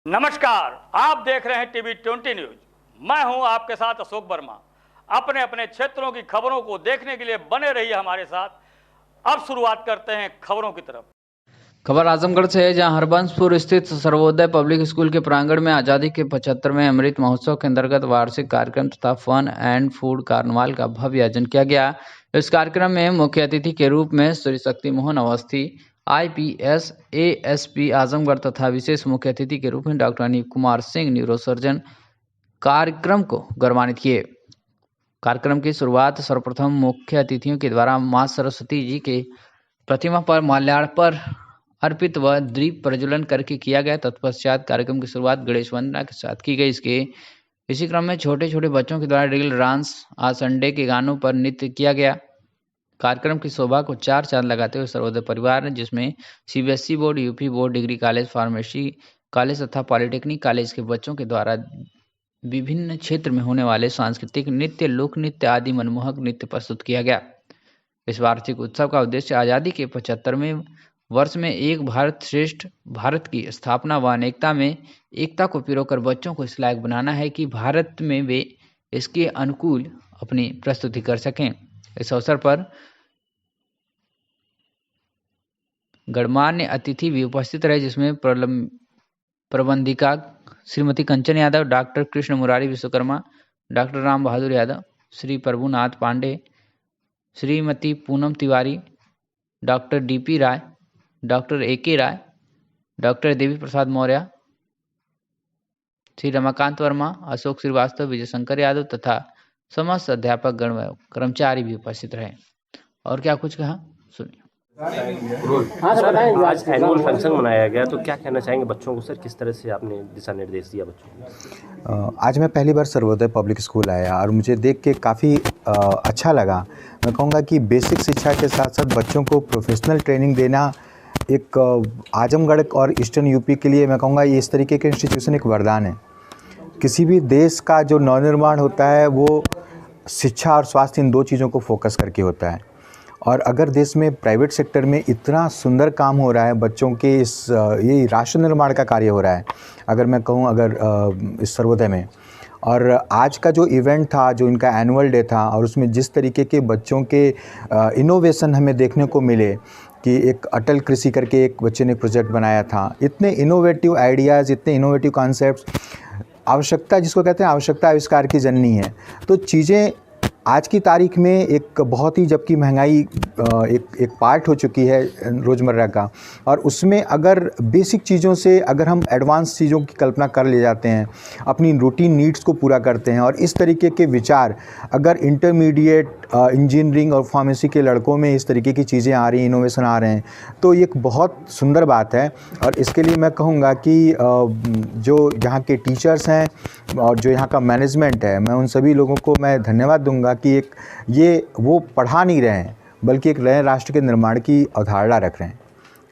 नमस्कार, आप देख रहे हैं टीवी 20 न्यूज। मैं हूं आपके साथ अशोक वर्मा। अपने अपने क्षेत्रों की खबरों को देखने के लिए बने रहिए हमारे साथ। अब शुरुआत करते हैं खबरों की तरफ। खबर आजमगढ़ से है, जहां हरबंसपुर स्थित सर्वोदय पब्लिक स्कूल के प्रांगण में आज़ादी के 75वें अमृत महोत्सव के अंतर्गत वार्षिक कार्यक्रम तथा फन एंड फूड कार्निवाल का भव्य आयोजन किया गया। इस कार्यक्रम में मुख्य अतिथि के रूप में श्री शक्ति मोहन अवस्थी, IPS ASP आजमगढ़ तथा विशेष मुख्य अतिथि के रूप में डॉक्टर अनिल कुमार सिंह, न्यूरोसर्जन, कार्यक्रम को गौरवान्वित किए। कार्यक्रम की शुरुआत सर्वप्रथम मुख्य अतिथियों के द्वारा मां सरस्वती जी के प्रतिमा पर माल्यार्पण अर्पित व दीप प्रज्वलन करके किया गया। तत्पश्चात कार्यक्रम की शुरुआत गणेश वंदना के साथ की गई। इसी क्रम में छोटे छोटे बच्चों के द्वारा रील डांस, आज संडे के गानों पर नृत्य किया गया। कार्यक्रम की शोभा को चार चांद लगाते हुए सर्वोदय परिवार ने, जिसमें CBSE board, UP board, degree college, pharmacy college तथा पॉलिटेक्निक कॉलेज के बच्चों के द्वारा विभिन्न क्षेत्र में होने वाले सांस्कृतिक नृत्य, लोक नृत्य आदि मनमोहक नृत्य प्रस्तुत किया गया। इस वार्षिक उत्सव का उद्देश्य आज़ादी के 75वें वर्ष में एक भारत श्रेष्ठ भारत की स्थापना व अनेकता में एकता को पिरोकर बच्चों को इस लायक बनाना है कि भारत में वे इसके अनुकूल अपनी प्रस्तुति कर सकें। इस अवसर पर गणमान्य अतिथि भी उपस्थित रहे, जिसमें प्रबंधिका श्रीमती कंचन Yadav, doctor Krishna Murari Vishwakarma, doctor Ram Bahadur Yadav, Shri Prabhunath Pandey, Shrimati Poonam Tiwari, doctor DP राय, डॉक्टर AK राय, डॉक्टर देवी प्रसाद मौर्य, श्री रमाकांत वर्मा, अशोक श्रीवास्तव, विजय शंकर यादव तथा समस्त अध्यापक गण व कर्मचारी भी उपस्थित रहे। और क्या कुछ कहा, सुनिए। सर, आज एनुअल फंक्शन मनाया गया, तो क्या कहना चाहेंगे बच्चों को? सर, किस तरह से आपने दिशा निर्देश दिया बच्चों को? आज मैं पहली बार सर्वोदय पब्लिक स्कूल आया और मुझे देख के काफ़ी अच्छा लगा। मैं कहूँगा कि बेसिक शिक्षा के साथ साथ बच्चों को प्रोफेशनल ट्रेनिंग देना एक आजमगढ़ और ईस्टर्न UP के लिए मैं कहूँगा ये इस तरीके के इंस्टीट्यूशन एक वरदान है। किसी भी देश का जो नवनिर्माण होता है वो शिक्षा और स्वास्थ्य, इन दो चीज़ों को फोकस करके होता है। और अगर देश में प्राइवेट सेक्टर में इतना सुंदर काम हो रहा है, बच्चों के ये राष्ट्र निर्माण का कार्य हो रहा है, अगर मैं कहूँ इस सर्वोदय में, और आज का जो इवेंट था, जो इनका एनुअल डे था, और उसमें जिस तरीके के बच्चों के इनोवेशन हमें देखने को मिले कि एक अटल कृषि करके एक बच्चे ने प्रोजेक्ट बनाया था, इतने इनोवेटिव आइडियाज़, इतने इनोवेटिव कॉन्सेप्ट्स, आवश्यकता जिसको कहते हैं आवश्यकता आविष्कार की जननी है। तो चीज़ें आज की तारीख में एक बहुत ही, जबकि महंगाई एक पार्ट हो चुकी है रोज़मर्रा का, और उसमें अगर बेसिक चीज़ों से अगर हम एडवांस चीज़ों की कल्पना कर ले जाते हैं, अपनी रूटीन नीड्स को पूरा करते हैं, और इस तरीके के विचार अगर इंटरमीडिएट इंजीनियरिंग और फार्मेसी के लड़कों में इस तरीके की चीज़ें आ रही हैं, इनोवेशन आ रहे हैं, तो ये एक बहुत सुंदर बात है। और इसके लिए मैं कहूँगा कि जो यहाँ के टीचर्स हैं और जो यहाँ का मैनेजमेंट है, मैं उन सभी लोगों को मैं धन्यवाद दूंगा कि एक ये वो पढ़ा नहीं रहे हैं, बल्कि एक नए राष्ट्र के निर्माण की अवधारणा रख रहे हैं।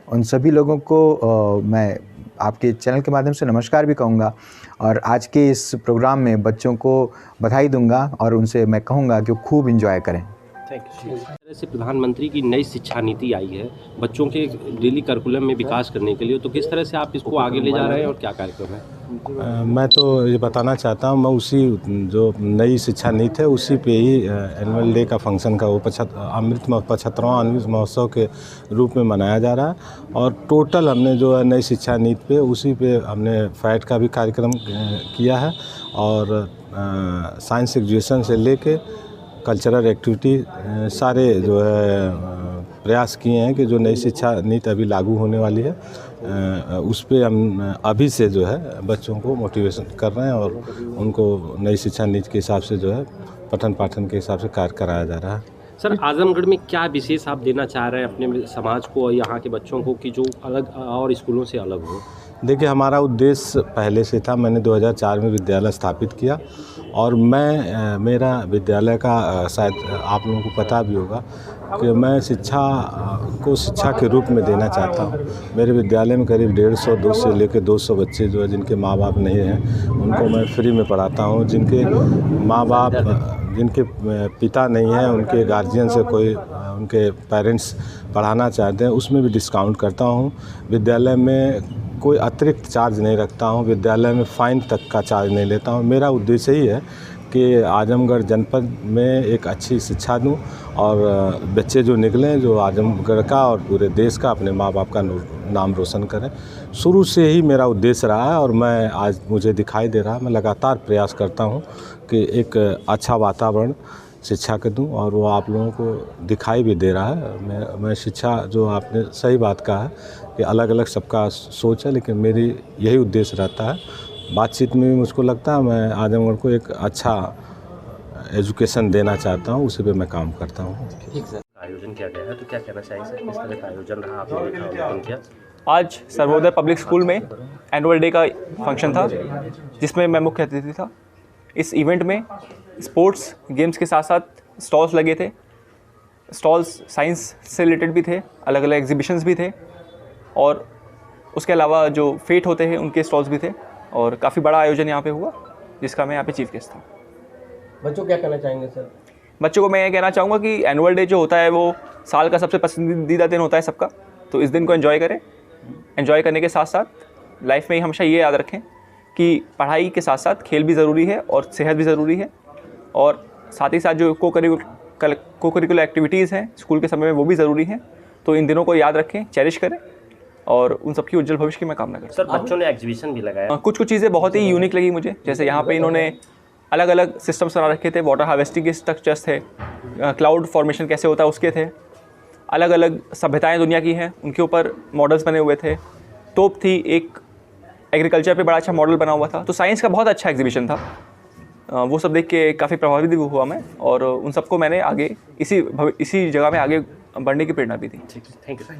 उन सभी लोगों को मैं आपके चैनल के माध्यम से नमस्कार भी कहूँगा, और आज के इस प्रोग्राम में बच्चों को बधाई दूंगा और उनसे मैं कहूँगा कि वो खूब एंजॉय करें। Thank you. इस तरह से प्रधानमंत्री की नई शिक्षा नीति आई है बच्चों के डेली करिकुलम में विकास करने के लिए, तो किस तरह से आप इसको आगे ले जा रहे हैं और क्या कार्यक्रम है? मैं तो ये बताना चाहता हूँ, मैं उसी जो नई शिक्षा नीति है उसी पे ही एनुअल डे का फंक्शन का वो 75वां अमृत महोत्सव के रूप में मनाया जा रहा है। और टोटल हमने जो है नई शिक्षा नीति पे उसी पे हमने फैट का भी कार्यक्रम किया है, और साइंस एग्जीबिशन से लेके कल्चरल एक्टिविटी सारे जो है प्रयास किए हैं कि जो नई शिक्षा नीति अभी लागू होने वाली है उस पे हम अभी से जो है बच्चों को मोटिवेशन कर रहे हैं, और उनको नई शिक्षा नीति के हिसाब से जो है पठन पाठन के हिसाब से कार्य कराया जा रहा है। सर, आजमगढ़ में क्या विशेष आप देना चाह रहे हैं अपने समाज को और यहाँ के बच्चों को कि जो अलग और स्कूलों से अलग हो? देखिए, हमारा उद्देश्य पहले से था, मैंने 2004 में विद्यालय स्थापित किया, और मेरा विद्यालय का शायद आप लोगों को पता भी होगा कि मैं शिक्षा को शिक्षा के रूप में देना चाहता हूँ। मेरे विद्यालय में करीब 150 से लेकर 200 बच्चे जो है जिनके माँ बाप नहीं हैं उनको मैं फ्री में पढ़ाता हूँ। जिनके माँ बाप, जिनके पिता नहीं हैं, उनके गार्जियन से कोई उनके पेरेंट्स पढ़ाना चाहते हैं, उसमें भी डिस्काउंट करता हूँ। विद्यालय में कोई अतिरिक्त चार्ज नहीं रखता हूँ, विद्यालय में फ़ाइन तक का चार्ज नहीं लेता हूँ। मेरा उद्देश्य ही है कि आजमगढ़ जनपद में एक अच्छी शिक्षा दूं और बच्चे जो निकलें जो आजमगढ़ का और पूरे देश का, अपने माँ बाप का नाम रोशन करें। शुरू से ही मेरा उद्देश्य रहा है और मैं आज मुझे दिखाई दे रहा है, मैं लगातार प्रयास करता हूं कि एक अच्छा वातावरण शिक्षा के दूं और वो आप लोगों को दिखाई भी दे रहा है। मैं शिक्षा, जो आपने सही बात कहा है कि अलग अलग सबका सोच है, लेकिन मेरी यही उद्देश्य रहता है। बातचीत में भी मुझको लगता है मैं आजमगढ़ को एक अच्छा एजुकेशन देना चाहता हूँ, उसी पे मैं काम करता हूँ। आयोजन किया गया है तो क्या कहना चाहिए सर, किस तरह का आयोजन रहा, आपने देखा और किया? आज सर्वोदय पब्लिक स्कूल में एनुअल डे का फंक्शन था जिसमें मैं मुख्य अतिथि था। इस इवेंट में स्पोर्ट्स गेम्स के साथ साथ स्टॉल्स लगे थे। स्टॉल्स साइंस से रिलेटेड भी थे, अलग अलग एग्जीबिशंस भी थे और उसके अलावा जो फेट होते हैं उनके स्टॉल्स भी थे और काफ़ी बड़ा आयोजन यहाँ पे हुआ जिसका मैं यहाँ पे चीफ गेस्ट था। बच्चों को क्या कहना चाहेंगे सर? बच्चों को मैं ये कहना चाहूँगा कि एनुअल डे जो होता है वो साल का सबसे पसंदीदा दिन होता है सबका, तो इस दिन को एंजॉय करें। एंजॉय करने के साथ साथ लाइफ में हमेशा ये याद रखें कि पढ़ाई के साथ साथ खेल भी ज़रूरी है और सेहत भी ज़रूरी है, और साथ ही साथ जो को करिकुलर एक्टिविटीज़ हैं स्कूल के समय में वो भी ज़रूरी हैं। तो इन दिनों को याद रखें, चेरिश करें और उन सबकी उज्जवल भविष्य की मैं कामना करता हूँ। सर बच्चों ने एग्जीबिशन भी लगाया, कुछ चीज़ें बहुत ही यूनिक लगी मुझे, जैसे यहाँ पे इन्होंने अलग अलग सिस्टम्स बना रखे थे। वाटर हार्वेस्टिंग के स्ट्रक्चर्स थे, क्लाउड फॉर्मेशन कैसे होता है उसके थे, अलग अलग सभ्यताएं दुनिया की हैं उनके ऊपर मॉडल्स बने हुए थे, तोप थी, एक एग्रीकल्चर पे बड़ा अच्छा मॉडल बना हुआ था। तो साइंस का बहुत अच्छा एग्जीबिशन था। वो सब देख के काफ़ी प्रभावित भी हुआ मैं, और उन सबको मैंने आगे इसी जगह में आगे बढ़ने की प्रेरणा भी दी। Thank you.